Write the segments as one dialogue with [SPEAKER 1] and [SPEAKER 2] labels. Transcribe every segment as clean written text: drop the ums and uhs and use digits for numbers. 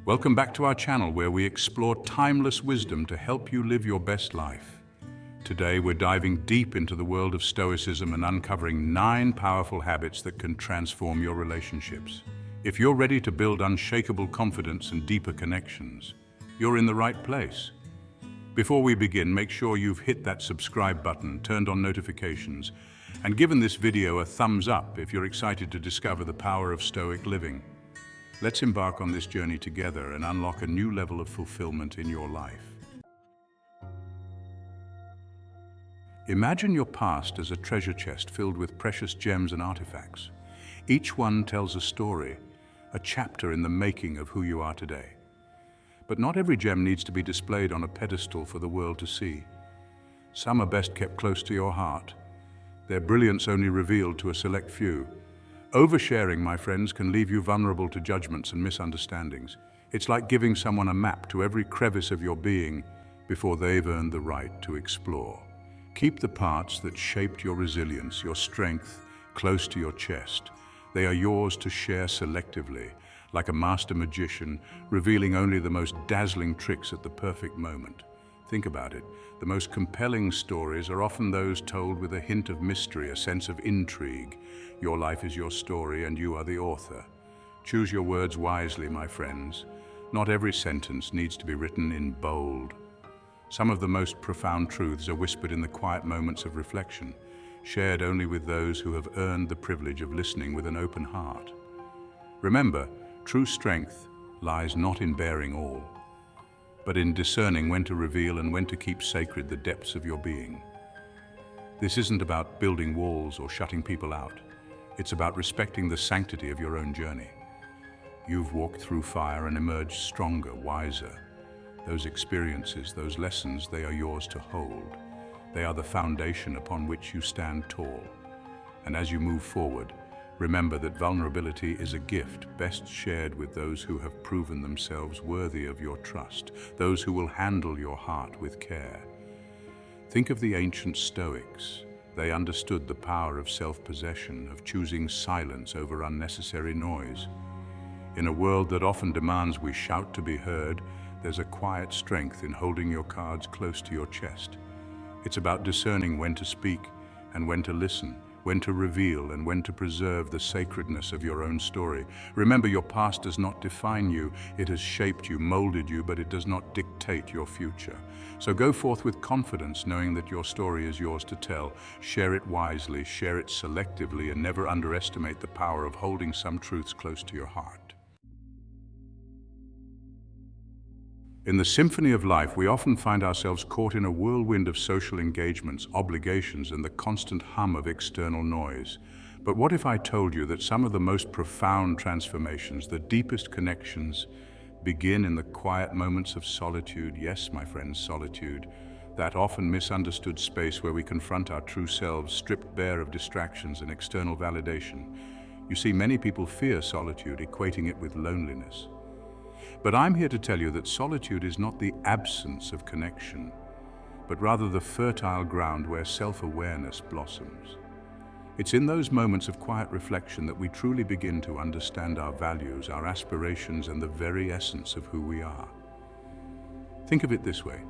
[SPEAKER 1] Welcome back to our channel where we explore timeless wisdom to help you live your best life. Today we're diving deep into the world of stoicism and uncovering 9 powerful habits that can transform your relationships. If you're ready to build unshakable confidence and deeper connections, you're in the right place. Before we begin, make sure you've hit that subscribe button, turned on notifications, and given this video a thumbs up if you're excited to discover the power of stoic living. Let's embark on this journey together and unlock a new level of fulfillment in your life. Imagine your past as a treasure chest filled with precious gems and artifacts. Each one tells a story, a chapter in the making of who you are today. But not every gem needs to be displayed on a pedestal for the world to see. Some are best kept close to your heart, their brilliance only revealed to a select few. Oversharing, my friends, can leave you vulnerable to judgments and misunderstandings. It's like giving someone a map to every crevice of your being before they've earned the right to explore. Keep the parts that shaped your resilience, your strength, close to your chest. They are yours to share selectively, like a master magician, revealing only the most dazzling tricks at the perfect moment. Think about it. The most compelling stories are often those told with a hint of mystery, a sense of intrigue. Your life is your story and you are the author. Choose your words wisely, my friends. Not every sentence needs to be written in bold. Some of the most profound truths are whispered in the quiet moments of reflection, shared only with those who have earned the privilege of listening with an open heart. Remember, true strength lies not in bearing all, but in discerning when to reveal and when to keep sacred the depths of your being. This isn't about building walls or shutting people out. It's about respecting the sanctity of your own journey. You've walked through fire and emerged stronger, wiser. Those experiences, those lessons, they are yours to hold. They are the foundation upon which you stand tall. And as you move forward, remember that vulnerability is a gift best shared with those who have proven themselves worthy of your trust, those who will handle your heart with care. Think of the ancient Stoics. They understood the power of self-possession, of choosing silence over unnecessary noise. In a world that often demands we shout to be heard, there's a quiet strength in holding your cards close to your chest. It's about discerning when to speak and when to listen, when to reveal and when to preserve the sacredness of your own story. Remember, your past does not define you. It has shaped you, molded you, but it does not dictate your future. So go forth with confidence, knowing that your story is yours to tell. Share it wisely, share it selectively, and never underestimate the power of holding some truths close to your heart. In the symphony of life, we often find ourselves caught in a whirlwind of social engagements, obligations, and the constant hum of external noise. But what if I told you that some of the most profound transformations, the deepest connections, begin in the quiet moments of solitude? Yes, my friends, solitude. That often misunderstood space where we confront our true selves, stripped bare of distractions and external validation. You see, many people fear solitude, equating it with loneliness. But I'm here to tell you that solitude is not the absence of connection, but rather the fertile ground where self-awareness blossoms. It's in those moments of quiet reflection that we truly begin to understand our values, our aspirations, and the very essence of who we are. Think of it this way.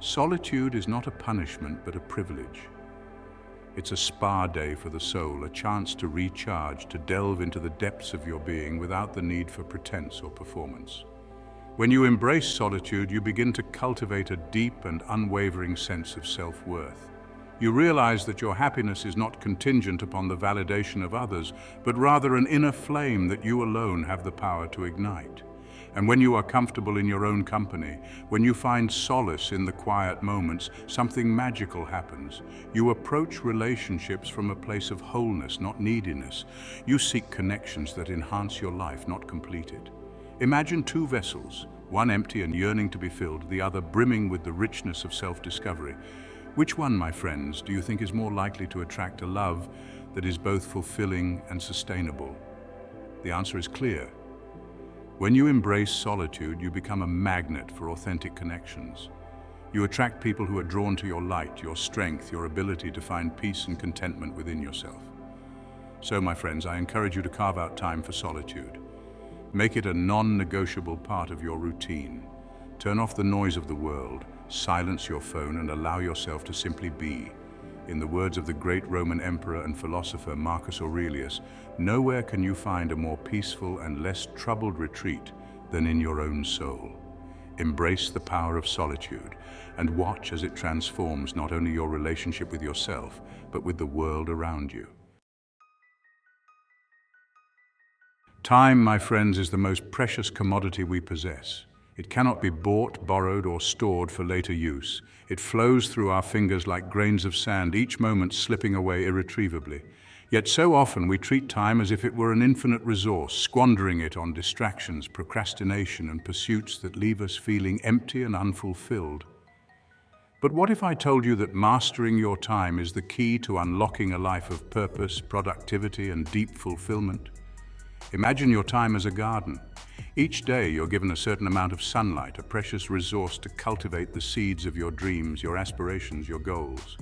[SPEAKER 1] Solitude is not a punishment, but a privilege. It's a spa day for the soul, a chance to recharge, to delve into the depths of your being without the need for pretense or performance. When you embrace solitude, you begin to cultivate a deep and unwavering sense of self-worth. You realize that your happiness is not contingent upon the validation of others, but rather an inner flame that you alone have the power to ignite. And when you are comfortable in your own company, when you find solace in the quiet moments, something magical happens. You approach relationships from a place of wholeness, not neediness. You seek connections that enhance your life, not complete it. Imagine 2 vessels, one empty and yearning to be filled, the other brimming with the richness of self-discovery. Which one, my friends, do you think is more likely to attract a love that is both fulfilling and sustainable? The answer is clear. When you embrace solitude, you become a magnet for authentic connections. You attract people who are drawn to your light, your strength, your ability to find peace and contentment within yourself. So, my friends, I encourage you to carve out time for solitude. Make it a non-negotiable part of your routine. Turn off the noise of the world, silence your phone, and allow yourself to simply be. In the words of the great Roman emperor and philosopher Marcus Aurelius, nowhere can you find a more peaceful and less troubled retreat than in your own soul. Embrace the power of solitude and watch as it transforms not only your relationship with yourself, but with the world around you. Time, my friends, is the most precious commodity we possess. It cannot be bought, borrowed, or stored for later use. It flows through our fingers like grains of sand, each moment slipping away irretrievably. Yet so often we treat time as if it were an infinite resource, squandering it on distractions, procrastination, and pursuits that leave us feeling empty and unfulfilled. But what if I told you that mastering your time is the key to unlocking a life of purpose, productivity, and deep fulfillment? Imagine your time as a garden. Each day you're given a certain amount of sunlight, a precious resource to cultivate the seeds of your dreams, your aspirations, your goals.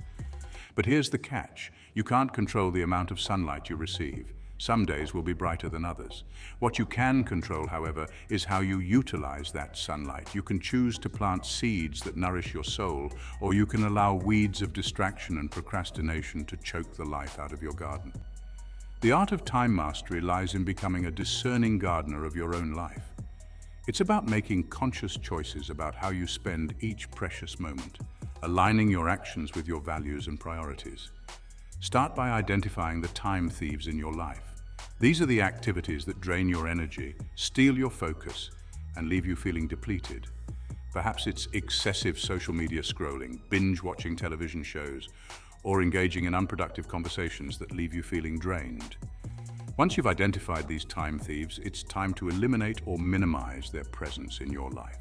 [SPEAKER 1] But here's the catch. You can't control the amount of sunlight you receive. Some days will be brighter than others. What you can control, however, is how you utilize that sunlight. You can choose to plant seeds that nourish your soul, or you can allow weeds of distraction and procrastination to choke the life out of your garden. The art of time mastery lies in becoming a discerning gardener of your own life. It's about making conscious choices about how you spend each precious moment, aligning your actions with your values and priorities. Start by identifying the time thieves in your life. These are the activities that drain your energy, steal your focus, and leave you feeling depleted. Perhaps it's excessive social media scrolling, binge-watching television shows, or engaging in unproductive conversations that leave you feeling drained. Once you've identified these time thieves, it's time to eliminate or minimize their presence in your life.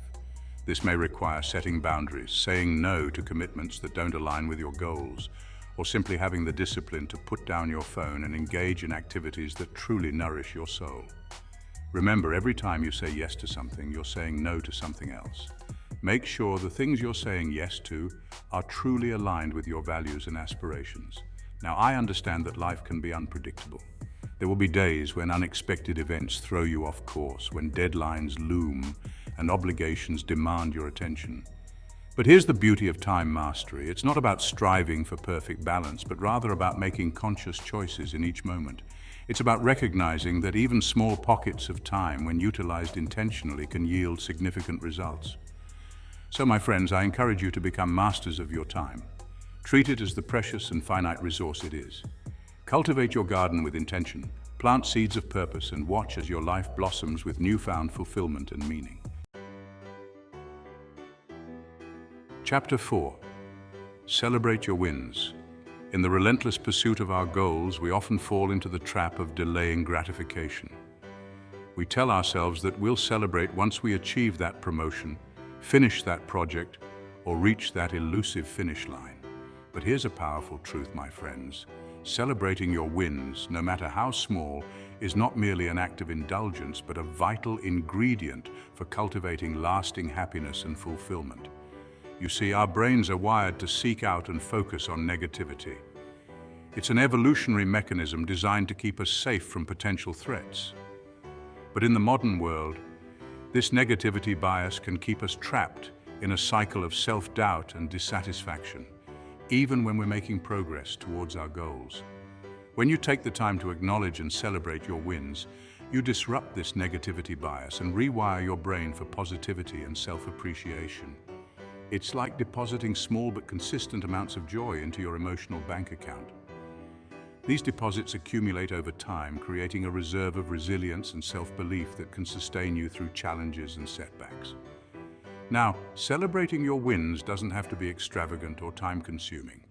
[SPEAKER 1] This may require setting boundaries, saying no to commitments that don't align with your goals, or simply having the discipline to put down your phone and engage in activities that truly nourish your soul. Remember, every time you say yes to something, you're saying no to something else. Make sure the things you're saying yes to are truly aligned with your values and aspirations. Now, I understand that life can be unpredictable. There will be days when unexpected events throw you off course, when deadlines loom and obligations demand your attention. But here's the beauty of time mastery. It's not about striving for perfect balance, but rather about making conscious choices in each moment. It's about recognizing that even small pockets of time, when utilized intentionally, can yield significant results. So, my friends, I encourage you to become masters of your time. Treat it as the precious and finite resource it is. Cultivate your garden with intention, plant seeds of purpose, and watch as your life blossoms with newfound fulfillment and meaning. Chapter 4. Celebrate your wins. In the relentless pursuit of our goals, we often fall into the trap of delaying gratification. We tell ourselves that we'll celebrate once we achieve that promotion, finish that project, or reach that elusive finish line. But here's a powerful truth, my friends. Celebrating your wins, no matter how small, is not merely an act of indulgence, but a vital ingredient for cultivating lasting happiness and fulfillment. You see, our brains are wired to seek out and focus on negativity. It's an evolutionary mechanism designed to keep us safe from potential threats. But in the modern world, this negativity bias can keep us trapped in a cycle of self-doubt and dissatisfaction, even when we're making progress towards our goals. When you take the time to acknowledge and celebrate your wins, you disrupt this negativity bias and rewire your brain for positivity and self-appreciation. It's like depositing small but consistent amounts of joy into your emotional bank account. These deposits accumulate over time, creating a reserve of resilience and self-belief that can sustain you through challenges and setbacks. Now, celebrating your wins doesn't have to be extravagant or time-consuming.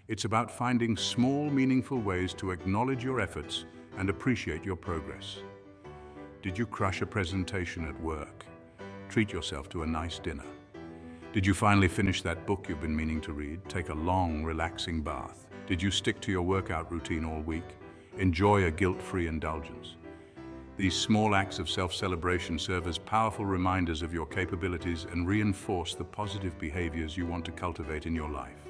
[SPEAKER 1] It's about finding small, meaningful ways to acknowledge your efforts and appreciate your progress. Did you crush a presentation at work? Treat yourself to a nice dinner. Did you finally finish that book you've been meaning to read? Take a long, relaxing bath. Did you stick to your workout routine all week? Enjoy a guilt-free indulgence. These small acts of self-celebration serve as powerful reminders of your capabilities and reinforce the positive behaviors you want to cultivate in your life.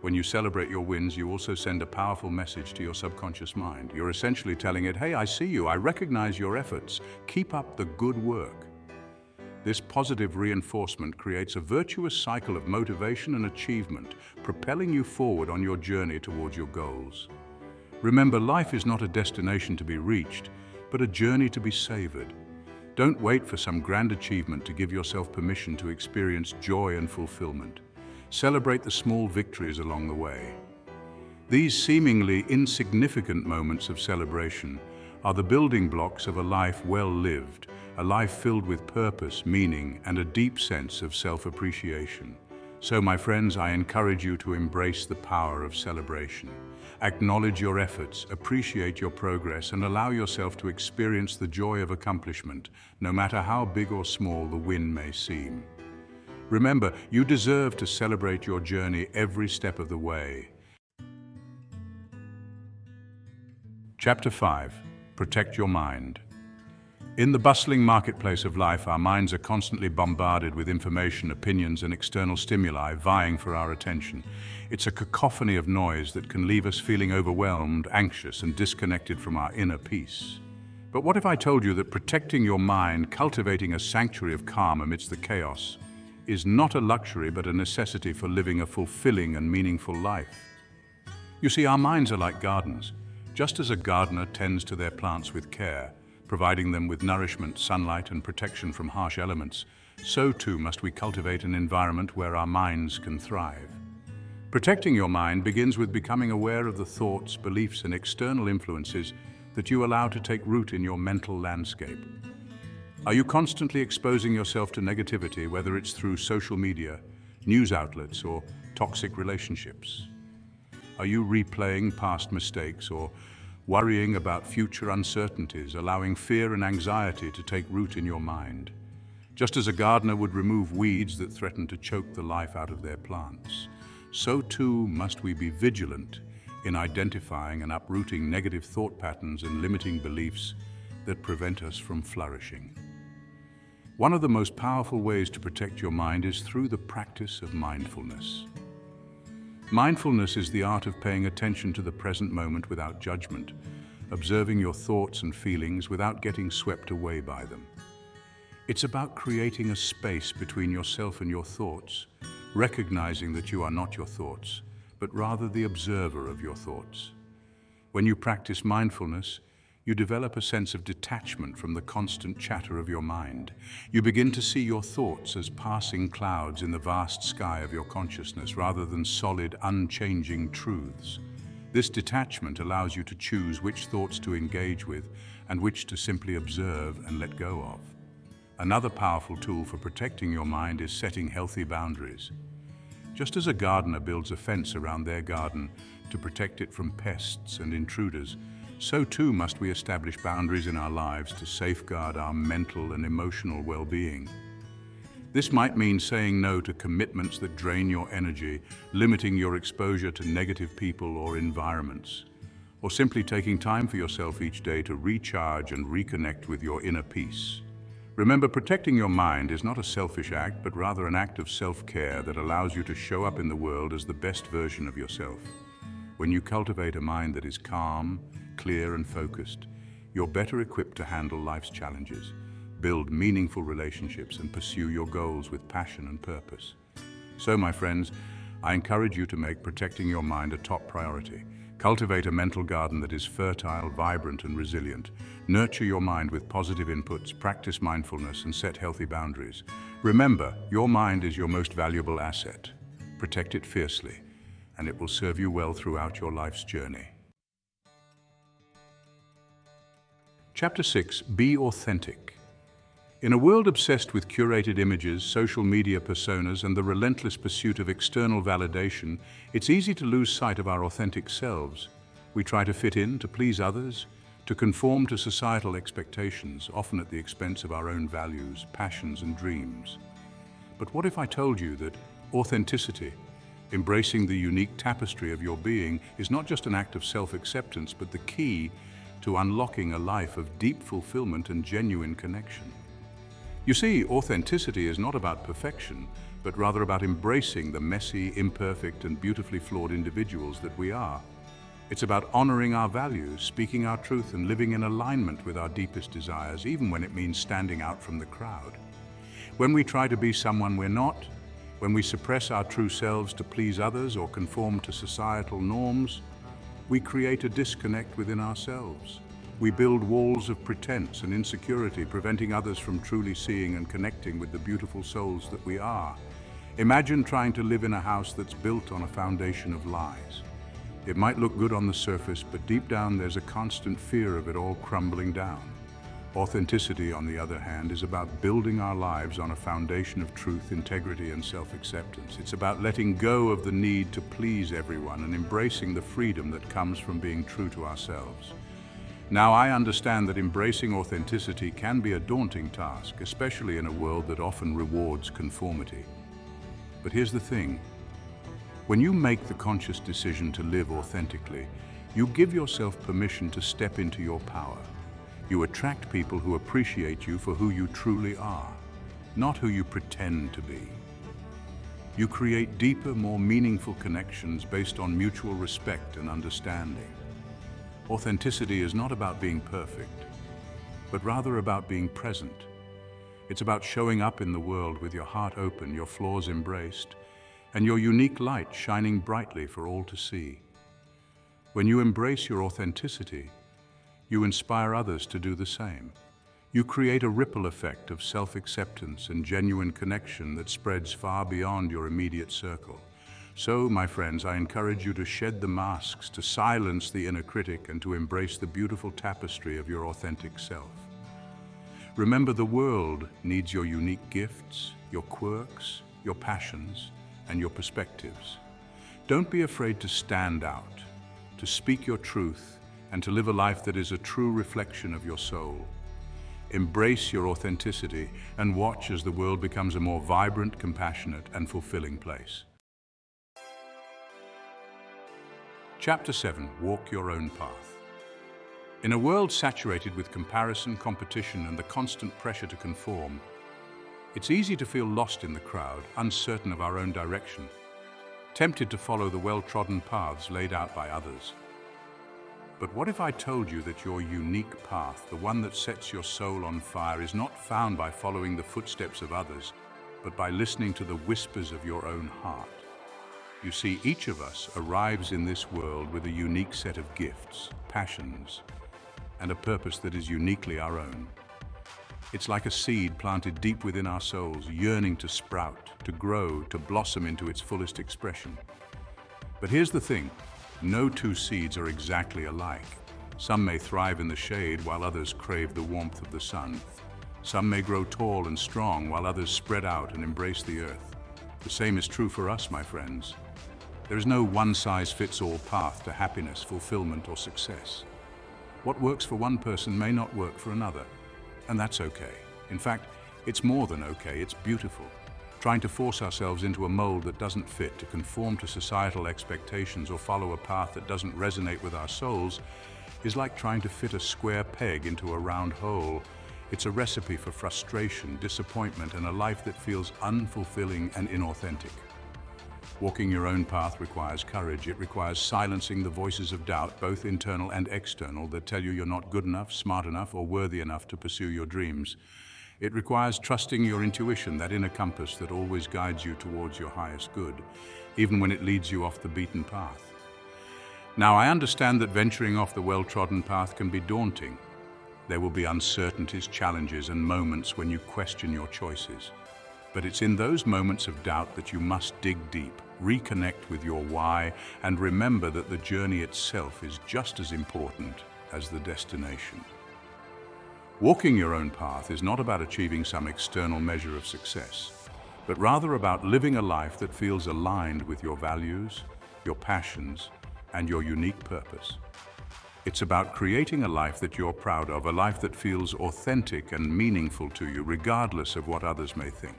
[SPEAKER 1] When you celebrate your wins, you also send a powerful message to your subconscious mind. You're essentially telling it, hey, I see you, I recognize your efforts, keep up the good work. This positive reinforcement creates a virtuous cycle of motivation and achievement, propelling you forward on your journey towards your goals. Remember, life is not a destination to be reached, but a journey to be savored. Don't wait for some grand achievement to give yourself permission to experience joy and fulfillment. Celebrate the small victories along the way. These seemingly insignificant moments of celebration are the building blocks of a life well lived, a life filled with purpose, meaning, and a deep sense of self-appreciation. So, my friends, I encourage you to embrace the power of celebration. Acknowledge your efforts, appreciate your progress, and allow yourself to experience the joy of accomplishment, no matter how big or small the win may seem. Remember, you deserve to celebrate your journey every step of the way. Chapter 5. Protect your mind. In the bustling marketplace of life, our minds are constantly bombarded with information, opinions, and external stimuli vying for our attention. It's a cacophony of noise that can leave us feeling overwhelmed, anxious, and disconnected from our inner peace. But what if I told you that protecting your mind, cultivating a sanctuary of calm amidst the chaos, is not a luxury but a necessity for living a fulfilling and meaningful life? You see, our minds are like gardens. Just as a gardener tends to their plants with care, providing them with nourishment, sunlight, and protection from harsh elements, so too must we cultivate an environment where our minds can thrive. Protecting your mind begins with becoming aware of the thoughts, beliefs, and external influences that you allow to take root in your mental landscape. Are you constantly exposing yourself to negativity, whether it's through social media, news outlets, or toxic relationships? Are you replaying past mistakes or worrying about future uncertainties, allowing fear and anxiety to take root in your mind? Just as a gardener would remove weeds that threaten to choke the life out of their plants, so too must we be vigilant in identifying and uprooting negative thought patterns and limiting beliefs that prevent us from flourishing. One of the most powerful ways to protect your mind is through the practice of mindfulness. Mindfulness is the art of paying attention to the present moment without judgment, observing your thoughts and feelings without getting swept away by them. It's about creating a space between yourself and your thoughts, recognizing that you are not your thoughts, but rather the observer of your thoughts. When you practice mindfulness, you develop a sense of detachment from the constant chatter of your mind. You begin to see your thoughts as passing clouds in the vast sky of your consciousness rather than solid, unchanging truths. This detachment allows you to choose which thoughts to engage with and which to simply observe and let go of. Another powerful tool for protecting your mind is setting healthy boundaries. Just as a gardener builds a fence around their garden to protect it from pests and intruders, so too must we establish boundaries in our lives to safeguard our mental and emotional well-being. This might mean saying no to commitments that drain your energy, limiting your exposure to negative people or environments, or simply taking time for yourself each day to recharge and reconnect with your inner peace. Remember, protecting your mind is not a selfish act, but rather an act of self-care that allows you to show up in the world as the best version of yourself. When you cultivate a mind that is calm, clear, and focused, you're better equipped to handle life's challenges, build meaningful relationships, and pursue your goals with passion and purpose. So, my friends, I encourage you to make protecting your mind a top priority. Cultivate a mental garden that is fertile, vibrant, and resilient. Nurture your mind with positive inputs, practice mindfulness, and set healthy boundaries. Remember, your mind is your most valuable asset. Protect it fiercely, and it will serve you well throughout your life's journey. Chapter 6. Be authentic. In a world obsessed with curated images, social media personas, and the relentless pursuit of external validation, it's easy to lose sight of our authentic selves. We try to fit in, to please others, to conform to societal expectations, often at the expense of our own values, passions, and dreams. But what if I told you that authenticity, embracing the unique tapestry of your being, is not just an act of self-acceptance, but the key to unlocking a life of deep fulfillment and genuine connection? You see, authenticity is not about perfection, but rather about embracing the messy, imperfect, and beautifully flawed individuals that we are. It's about honoring our values, speaking our truth, and living in alignment with our deepest desires, even when it means standing out from the crowd. When we try to be someone we're not, when we suppress our true selves to please others or conform to societal norms, we create a disconnect within ourselves. We build walls of pretense and insecurity, preventing others from truly seeing and connecting with the beautiful souls that we are. Imagine trying to live in a house that's built on a foundation of lies. It might look good on the surface, but deep down there's a constant fear of it all crumbling down. Authenticity, on the other hand, is about building our lives on a foundation of truth, integrity, and self-acceptance. It's about letting go of the need to please everyone and embracing the freedom that comes from being true to ourselves. Now, I understand that embracing authenticity can be a daunting task, especially in a world that often rewards conformity. But here's the thing. When you make the conscious decision to live authentically, you give yourself permission to step into your power. You attract people who appreciate you for who you truly are, not who you pretend to be. You create deeper, more meaningful connections based on mutual respect and understanding. Authenticity is not about being perfect, but rather about being present. It's about showing up in the world with your heart open, your flaws embraced, and your unique light shining brightly for all to see. When you embrace your authenticity, you inspire others to do the same. You create a ripple effect of self-acceptance and genuine connection that spreads far beyond your immediate circle. So, my friends, I encourage you to shed the masks, to silence the inner critic, and to embrace the beautiful tapestry of your authentic self. Remember, the world needs your unique gifts, your quirks, your passions, and your perspectives. Don't be afraid to stand out, to speak your truth, and to live a life that is a true reflection of your soul. Embrace your authenticity and watch as the world becomes a more vibrant, compassionate, and fulfilling place. Chapter 7. Walk your own path. In a world saturated with comparison, competition, and the constant pressure to conform, it's easy to feel lost in the crowd, uncertain of our own direction, tempted to follow the well-trodden paths laid out by others. But what if I told you that your unique path, the one that sets your soul on fire, is not found by following the footsteps of others, but by listening to the whispers of your own heart? You see, each of us arrives in this world with a unique set of gifts, passions, and a purpose that is uniquely our own. It's like a seed planted deep within our souls, yearning to sprout, to grow, to blossom into its fullest expression. But here's the thing. No two seeds are exactly alike. Some may thrive in the shade while others crave the warmth of the sun. Some may grow tall and strong while others spread out and embrace the earth. The same is true for us, my friends. There is no one-size-fits-all path to happiness, fulfillment, or success. What works for one person may not work for another, and that's okay. In fact, it's more than okay, it's beautiful. Trying to force ourselves into a mold that doesn't fit, to conform to societal expectations or follow a path that doesn't resonate with our souls, is like trying to fit a square peg into a round hole. It's a recipe for frustration, disappointment, and a life that feels unfulfilling and inauthentic. Walking your own path requires courage. It requires silencing the voices of doubt, both internal and external, that tell you you're not good enough, smart enough, or worthy enough to pursue your dreams. It requires trusting your intuition, that inner compass that always guides you towards your highest good, even when it leads you off the beaten path. Now, I understand that venturing off the well-trodden path can be daunting. There will be uncertainties, challenges, and moments when you question your choices. But it's in those moments of doubt that you must dig deep, reconnect with your why, and remember that the journey itself is just as important as the destination. Walking your own path is not about achieving some external measure of success, but rather about living a life that feels aligned with your values, your passions, and your unique purpose. It's about creating a life that you're proud of, a life that feels authentic and meaningful to you, regardless of what others may think.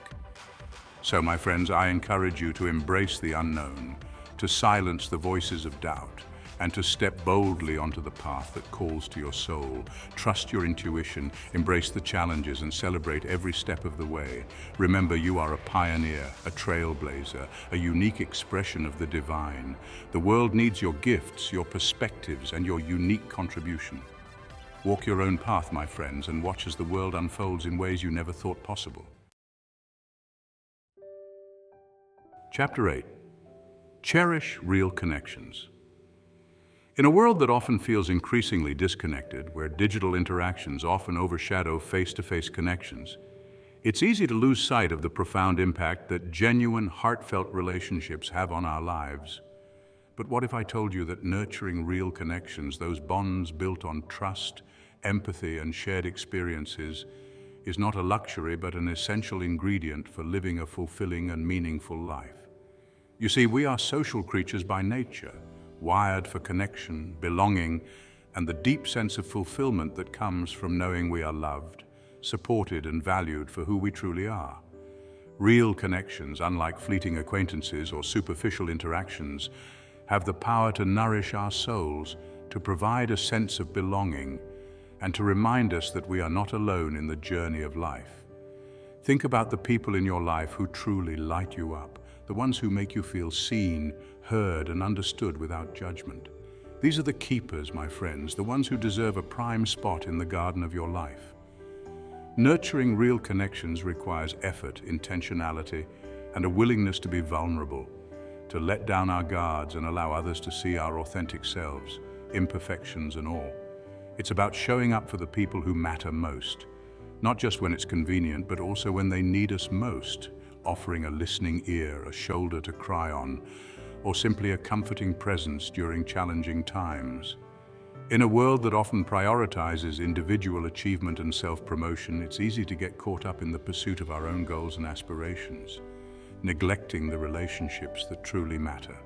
[SPEAKER 1] So, my friends, I encourage you to embrace the unknown, to silence the voices of doubt, and to step boldly onto the path that calls to your soul. Trust your intuition, embrace the challenges, and celebrate every step of the way. Remember, you are a pioneer, a trailblazer, a unique expression of the divine. The world needs your gifts, your perspectives, and your unique contribution. Walk your own path, my friends, and watch as the world unfolds in ways you never thought possible. Chapter 8. Cherish real connections. In a world that often feels increasingly disconnected, where digital interactions often overshadow face-to-face connections, it's easy to lose sight of the profound impact that genuine, heartfelt relationships have on our lives. But what if I told you that nurturing real connections, those bonds built on trust, empathy, and shared experiences, is not a luxury but an essential ingredient for living a fulfilling and meaningful life? You see, we are social creatures by nature, wired for connection, belonging, and the deep sense of fulfillment that comes from knowing we are loved, supported, and valued for who we truly are. Real connections, unlike fleeting acquaintances or superficial interactions, have the power to nourish our souls, to provide a sense of belonging, and to remind us that we are not alone in the journey of life. Think about the people in your life who truly light you up, the ones who make you feel seen, heard, and understood without judgment. These are the keepers, my friends, the ones who deserve a prime spot in the garden of your life. Nurturing real connections requires effort, intentionality, and a willingness to be vulnerable, to let down our guards and allow others to see our authentic selves, imperfections and all. It's about showing up for the people who matter most, not just when it's convenient, but also when they need us most, offering a listening ear, a shoulder to cry on, or simply a comforting presence during challenging times. In a world that often prioritizes individual achievement and self-promotion, it's easy to get caught up in the pursuit of our own goals and aspirations, neglecting the relationships that truly matter.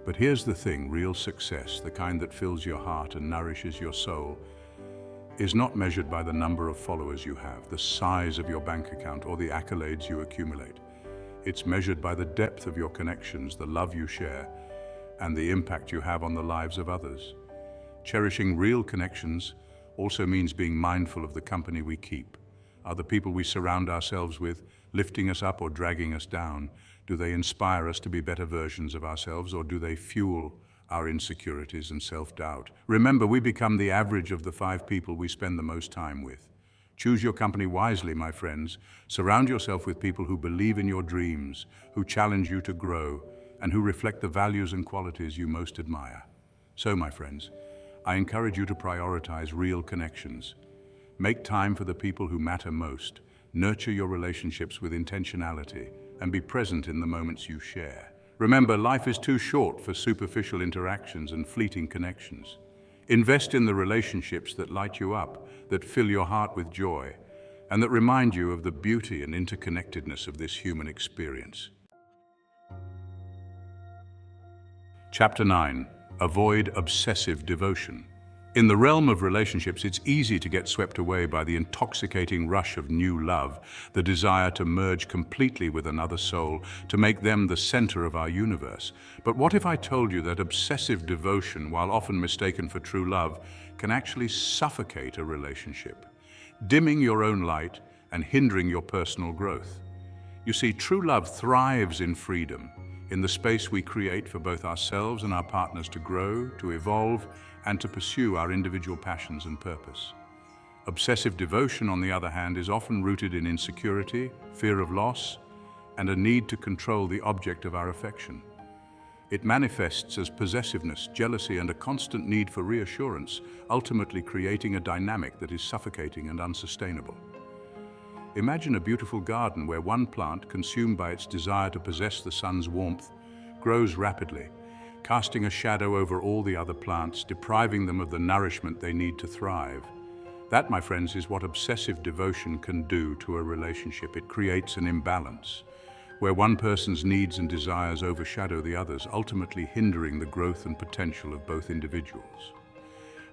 [SPEAKER 1] But here's the thing, real success, the kind that fills your heart and nourishes your soul, is not measured by the number of followers you have, the size of your bank account, or the accolades you accumulate. It's measured by the depth of your connections, the love you share, and the impact you have on the lives of others. Cherishing real connections also means being mindful of the company we keep. Are the people we surround ourselves with lifting us up or dragging us down? Do they inspire us to be better versions of ourselves, or do they fuel our insecurities and self-doubt? Remember, we become the average of the 5 people we spend the most time with. Choose your company wisely, my friends. Surround yourself with people who believe in your dreams, who challenge you to grow, and who reflect the values and qualities you most admire. So, my friends, I encourage you to prioritize real connections. Make time for the people who matter most. Nurture your relationships with intentionality, and be present in the moments you share. Remember, life is too short for superficial interactions and fleeting connections. Invest in the relationships that light you up, that fill your heart with joy, and that remind you of the beauty and interconnectedness of this human experience. Chapter 9. Avoid obsessive devotion. In the realm of relationships, it's easy to get swept away by the intoxicating rush of new love, the desire to merge completely with another soul, to make them the center of our universe. But what if I told you that obsessive devotion, while often mistaken for true love, can actually suffocate a relationship, dimming your own light and hindering your personal growth? You see, true love thrives in freedom, in the space we create for both ourselves and our partners to grow, to evolve, and to pursue our individual passions and purpose. Obsessive devotion, on the other hand, is often rooted in insecurity, fear of loss, and a need to control the object of our affection. It manifests as possessiveness, jealousy, and a constant need for reassurance, ultimately creating a dynamic that is suffocating and unsustainable. Imagine a beautiful garden where one plant, consumed by its desire to possess the sun's warmth, grows rapidly, casting a shadow over all the other plants, depriving them of the nourishment they need to thrive. That, my friends, is what obsessive devotion can do to a relationship. It creates an imbalance, where one person's needs and desires overshadow the others, ultimately hindering the growth and potential of both individuals.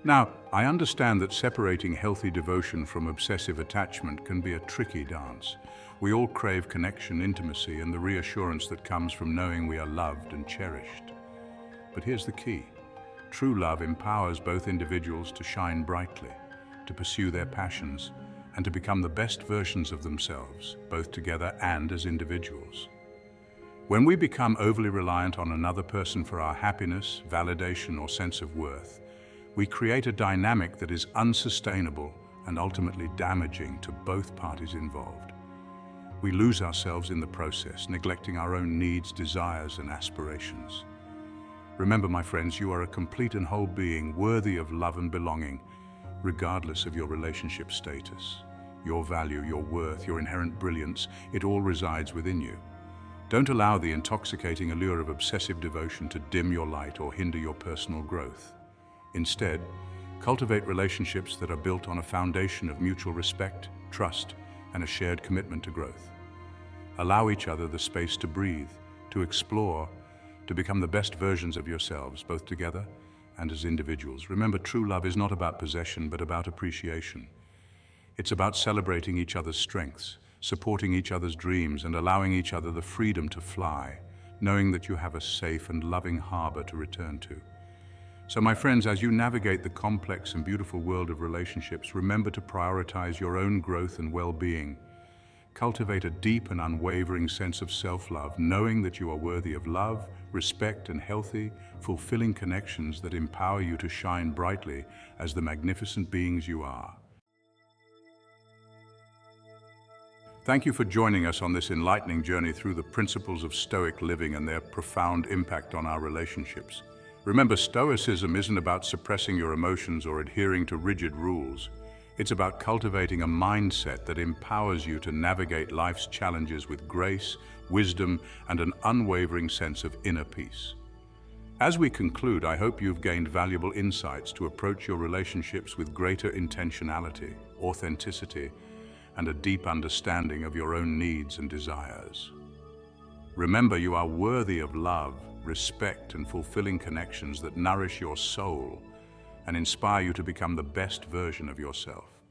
[SPEAKER 1] Now, I understand that separating healthy devotion from obsessive attachment can be a tricky dance. We all crave connection, intimacy, and the reassurance that comes from knowing we are loved and cherished. But here's the key. True love empowers both individuals to shine brightly, to pursue their passions, and to become the best versions of themselves, both together and as individuals. When we become overly reliant on another person for our happiness, validation, or sense of worth, we create a dynamic that is unsustainable and ultimately damaging to both parties involved. We lose ourselves in the process, neglecting our own needs, desires, and aspirations. Remember, my friends, you are a complete and whole being, worthy of love and belonging, regardless of your relationship status. Your value, your worth, your inherent brilliance, it all resides within you. Don't allow the intoxicating allure of obsessive devotion to dim your light or hinder your personal growth. Instead, cultivate relationships that are built on a foundation of mutual respect, trust, and a shared commitment to growth. Allow each other the space to breathe, to explore, to become the best versions of yourselves, both together and as individuals. Remember, true love is not about possession, but about appreciation. It's about celebrating each other's strengths, supporting each other's dreams, and allowing each other the freedom to fly, knowing that you have a safe and loving harbor to return to. So, my friends, as you navigate the complex and beautiful world of relationships, remember to prioritize your own growth and well-being. Cultivate a deep and unwavering sense of self-love, knowing that you are worthy of love, respect, and healthy, fulfilling connections that empower you to shine brightly as the magnificent beings you are. Thank you for joining us on this enlightening journey through the principles of Stoic living and their profound impact on our relationships. Remember, Stoicism isn't about suppressing your emotions or adhering to rigid rules. It's about cultivating a mindset that empowers you to navigate life's challenges with grace, wisdom, and an unwavering sense of inner peace. As we conclude, I hope you've gained valuable insights to approach your relationships with greater intentionality, authenticity, and a deep understanding of your own needs and desires. Remember, you are worthy of love, respect, and fulfilling connections that nourish your soul and inspire you to become the best version of yourself.